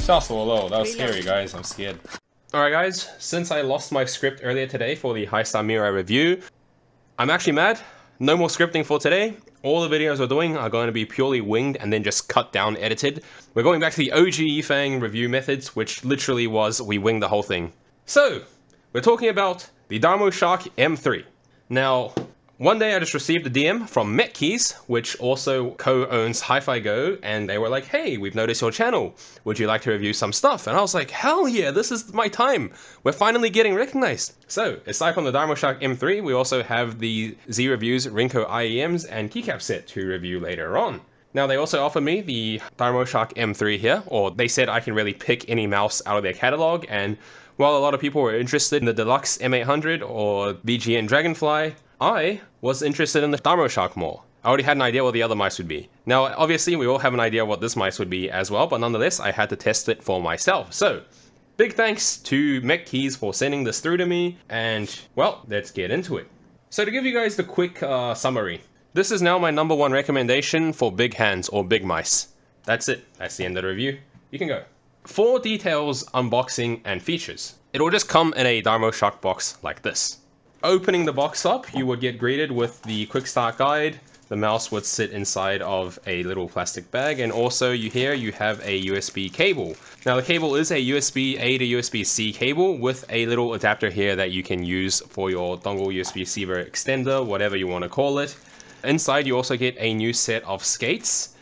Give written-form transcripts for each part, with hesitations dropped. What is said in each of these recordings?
吓死我了, that was scary, guys. I'm scared. Alright guys, since I lost my script earlier today for the High Star Mirai review, I'm actually mad. No more scripting for today. All the videos we're doing are going to be purely winged and then just cut down, edited. We're going back to the OG Yifeng review methods, which literally was we winged the whole thing. So, we're talking about the Darmoshark M3. Now, one day I just received a DM from Mechkeys, which also co-owns Hi-Fi Go, and they were like, hey, we've noticed your channel. Would you like to review some stuff? And I was like, hell yeah, this is my time. We're finally getting recognized. So, aside from the Darmoshark M3, we also have the Z Reviews Rinko IEMs and keycap set to review later on. Now, they also offered me the Darmoshark M3 here, or they said I can really pick any mouse out of their catalog, and while a lot of people were interested in the Deluxe M800 or BGN Dragonfly, I was interested in the Darmoshark more. I already had an idea what the other mice would be. Now, obviously, we all have an idea what this mice would be as well, but nonetheless, I had to test it for myself. So, big thanks to Mechkeys for sending this through to me, and, well, let's get into it. So, to give you guys the quick summary, this is now my #1 recommendation for big hands or big mice. That's it. That's the end of the review. You can go. For details, unboxing, and features, it will just come in a Darmoshark box like this. Opening the box up, you would get greeted with the quick start guide. The mouse would sit inside of a little plastic bag, and also you have a USB cable. Now the cable is a USB-A to USB-C cable with a little adapter here that you can use for your dongle USB-C extender, whatever you want to call it. Inside you also get a new set of skates,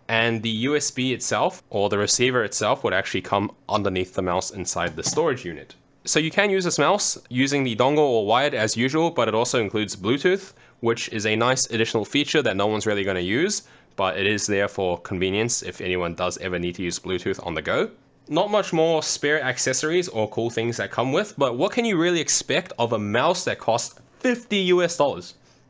and the USB itself, or the receiver itself, would actually come underneath the mouse inside the storage unit. So you can use this mouse using the dongle or wired as usual, but it also includes Bluetooth, which is a nice additional feature that no one's really going to use, but it is there for convenience if anyone does ever need to use Bluetooth on the go. Not much more spare accessories or cool things that come with, but what can you really expect of a mouse that costs $50 US,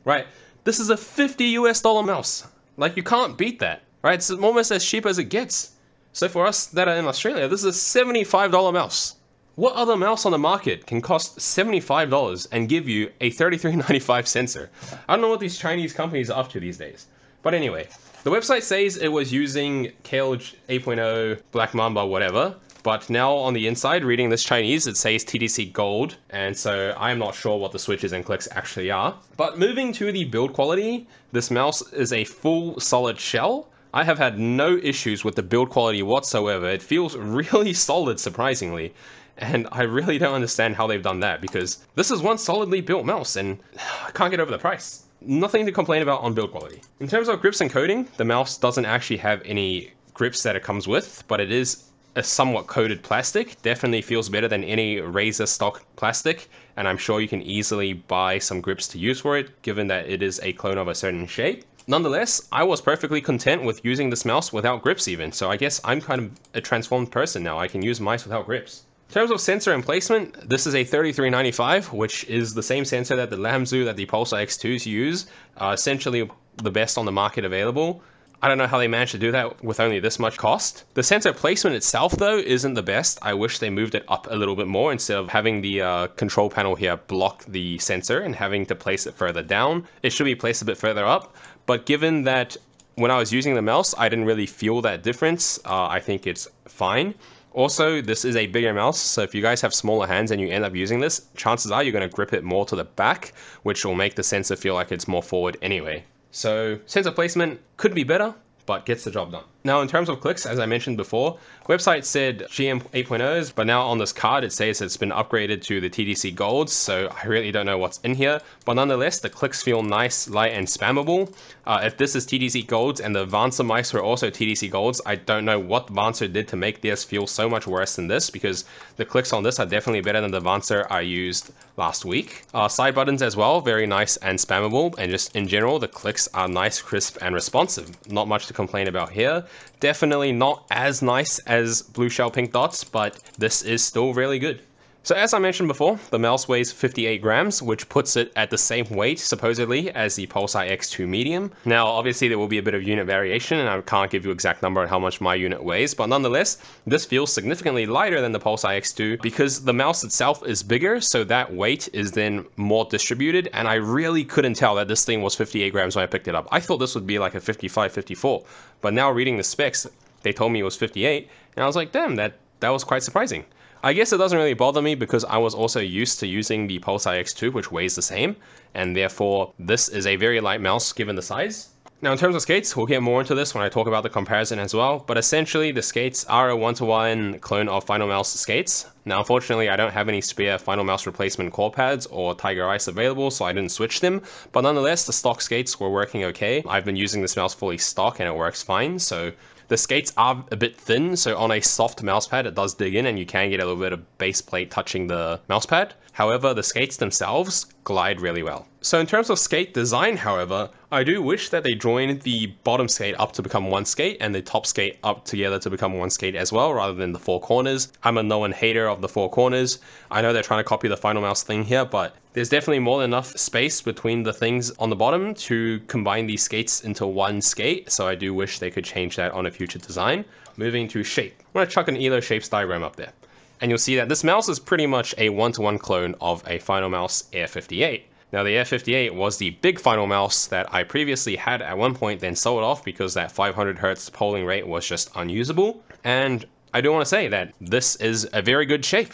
right? This is a $50 US mouse. Like, you can't beat that, right? It's almost as cheap as it gets. So for us that are in Australia, this is a $75 mouse. What other mouse on the market can cost $75 and give you a $33.95 sensor? I don't know what these Chinese companies are up to these days. But anyway, the website says it was using Kale 8.0, Black Mamba, whatever. But now on the inside, reading this Chinese, it says TDC Gold. And so I'm not sure what the switches and clicks actually are. But moving to the build quality, this mouse is a full solid shell. I have had no issues with the build quality whatsoever. It feels really solid, surprisingly. And I really don't understand how they've done that, because this is one solidly built mouse and I can't get over the price. Nothing to complain about on build quality. In terms of grips and coating, the mouse doesn't actually have any grips that it comes with, but it is a somewhat coated plastic. Definitely feels better than any Razer stock plastic, and I'm sure you can easily buy some grips to use for it, given that it is a clone of a certain shape. Nonetheless, I was perfectly content with using this mouse without grips even, so I guess I'm kind of a transformed person now. I can use mice without grips. In terms of sensor and placement, this is a $33.95, which is the same sensor that the Lamzu that the Pulsar X2s use, essentially the best on the market available. I don't know how they managed to do that with only this much cost. The sensor placement itself, though, isn't the best. I wish they moved it up a little bit more instead of having the control panel here block the sensor and having to place it further down. It should be placed a bit further up, but given that when I was using the mouse, I didn't really feel that difference, I think it's fine. Also, this is a bigger mouse, so if you guys have smaller hands and you end up using this, chances are you're going to grip it more to the back, which will make the sensor feel like it's more forward anyway. So, sensor placement could be better, but gets the job done. Now, in terms of clicks, as I mentioned before, website said GM 8.0s, but now on this card it says it's been upgraded to the TDC Golds, so I really don't know what's in here, but nonetheless, the clicks feel nice, light, and spammable. If this is TDC Golds and the Vancer mice were also TDC Golds, I don't know what Vancer did to make this feel so much worse than this, because the clicks on this are definitely better than the Vancer I used last week. Side buttons as well, very nice and spammable, and just in general, the clicks are nice, crisp, and responsive. Not much to complain about here. Definitely not as nice as Blue Shell Pink Dots, but this is still really good. So as I mentioned before, the mouse weighs 58 grams, which puts it at the same weight, supposedly, as the Pulsar X2 Medium. Now, obviously there will be a bit of unit variation, and I can't give you exact number on how much my unit weighs, but nonetheless, this feels significantly lighter than the Pulsar X2 because the mouse itself is bigger, so that weight is then more distributed, and I really couldn't tell that this thing was 58 grams when I picked it up. I thought this would be like a 55, 54, but now reading the specs, they told me it was 58, and I was like, damn, that was quite surprising. I guess it doesn't really bother me because I was also used to using the Pulsar X2, which weighs the same, and therefore this is a very light mouse given the size. Now in terms of skates, we'll get more into this when I talk about the comparison as well, but essentially the skates are a 1-to-1 clone of Final Mouse skates. Now unfortunately I don't have any spare Final Mouse replacement core pads or Tiger Ice available, so I didn't switch them, but nonetheless the stock skates were working okay. I've been using this mouse fully stock and it works fine, so the skates are a bit thin, so on a soft mousepad it does dig in and you can get a little bit of base plate touching the mousepad. However, the skates themselves glide really well. So in terms of skate design, however, I do wish that they joined the bottom skate up to become one skate and the top skate up together to become one skate as well, rather than the four corners. I'm a known hater of the four corners. I know they're trying to copy the Final Mouse thing here, but there's definitely more than enough space between the things on the bottom to combine these skates into one skate, so I do wish they could change that on a future design. Moving to shape. I'm going to chuck an Elo shapes diagram up there, and you'll see that this mouse is pretty much a 1-to-1 clone of a Final Mouse Air 58. Now the Air 58 was the big Final Mouse that I previously had at one point, then sold off because that 500 Hz polling rate was just unusable, and I do want to say that this is a very good shape.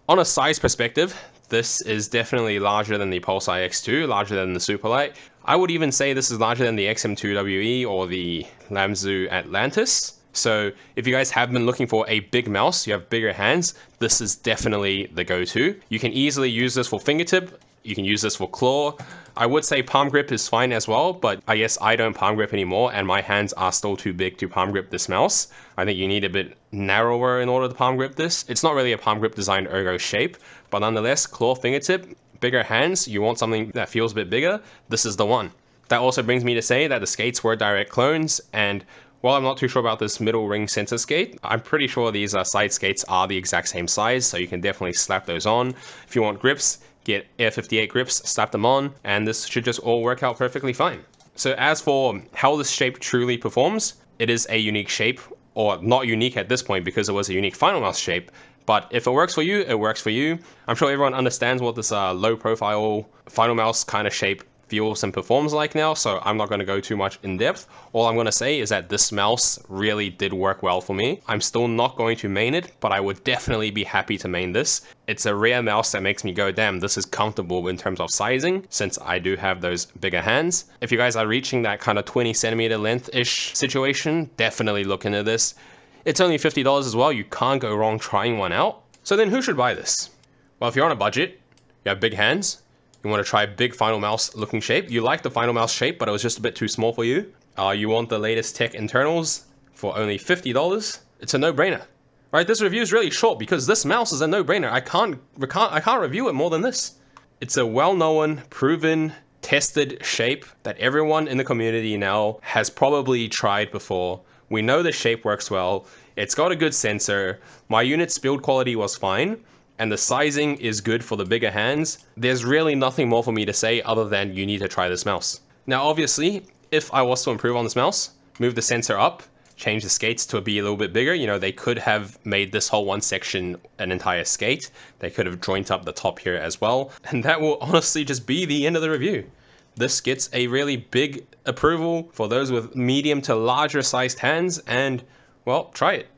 On a size perspective, this is definitely larger than the Pulsar X2, larger than the Superlight. I would even say this is larger than the XM2WE or the Lamzu Atlantis. So if you guys have been looking for a big mouse, you have bigger hands, this is definitely the go-to. You can easily use this for fingertip, you can use this for claw. I would say palm grip is fine as well, but I guess I don't palm grip anymore and my hands are still too big to palm grip this mouse. I think you need a bit narrower in order to palm grip this. It's not really a palm grip designed ergo shape, but nonetheless, claw, fingertip, bigger hands, you want something that feels a bit bigger, this is the one. That also brings me to say that the skates were direct clones, and while I'm not too sure about this middle ring center skate, I'm pretty sure these side skates are the exact same size, so you can definitely slap those on. If you want grips, get Air 58 grips, slap them on, and this should just all work out perfectly fine. So as for how this shape truly performs, it is a unique shape, or not unique at this point because it was a unique Final Mouse shape, but if it works for you, it works for you. I'm sure everyone understands what this low profile Final Mouse kind of shape feels and performs like now, so I'm not going to go too much in depth. All I'm going to say is that this mouse really did work well for me. I'm still not going to main it, but I would definitely be happy to main this. It's a rare mouse that makes me go, damn, this is comfortable in terms of sizing, since I do have those bigger hands. If you guys are reaching that kind of 20 centimeter length-ish situation, definitely look into this. It's only $50 as well, you can't go wrong trying one out. So then who should buy this? Well, if you're on a budget, you have big hands, you want to try a big Final Mouse looking shape, you like the Final Mouse shape but it was just a bit too small for you, you want the latest tech internals for only $50, it's a no-brainer. Right, this review is really short because this mouse is a no-brainer. I can't review it more than this. It's a well-known, proven, tested shape that everyone in the community now has probably tried before. We know the shape works well, it's got a good sensor, my unit's build quality was fine, and the sizing is good for the bigger hands. There's really nothing more for me to say other than you need to try this mouse. Now obviously, if I was to improve on this mouse, move the sensor up, change the skates to be a little bit bigger, you know, they could have made this whole one section an entire skate. They could have joined up the top here as well, and that will honestly just be the end of the review. This gets a really big approval for those with medium to larger sized hands, and well, try it.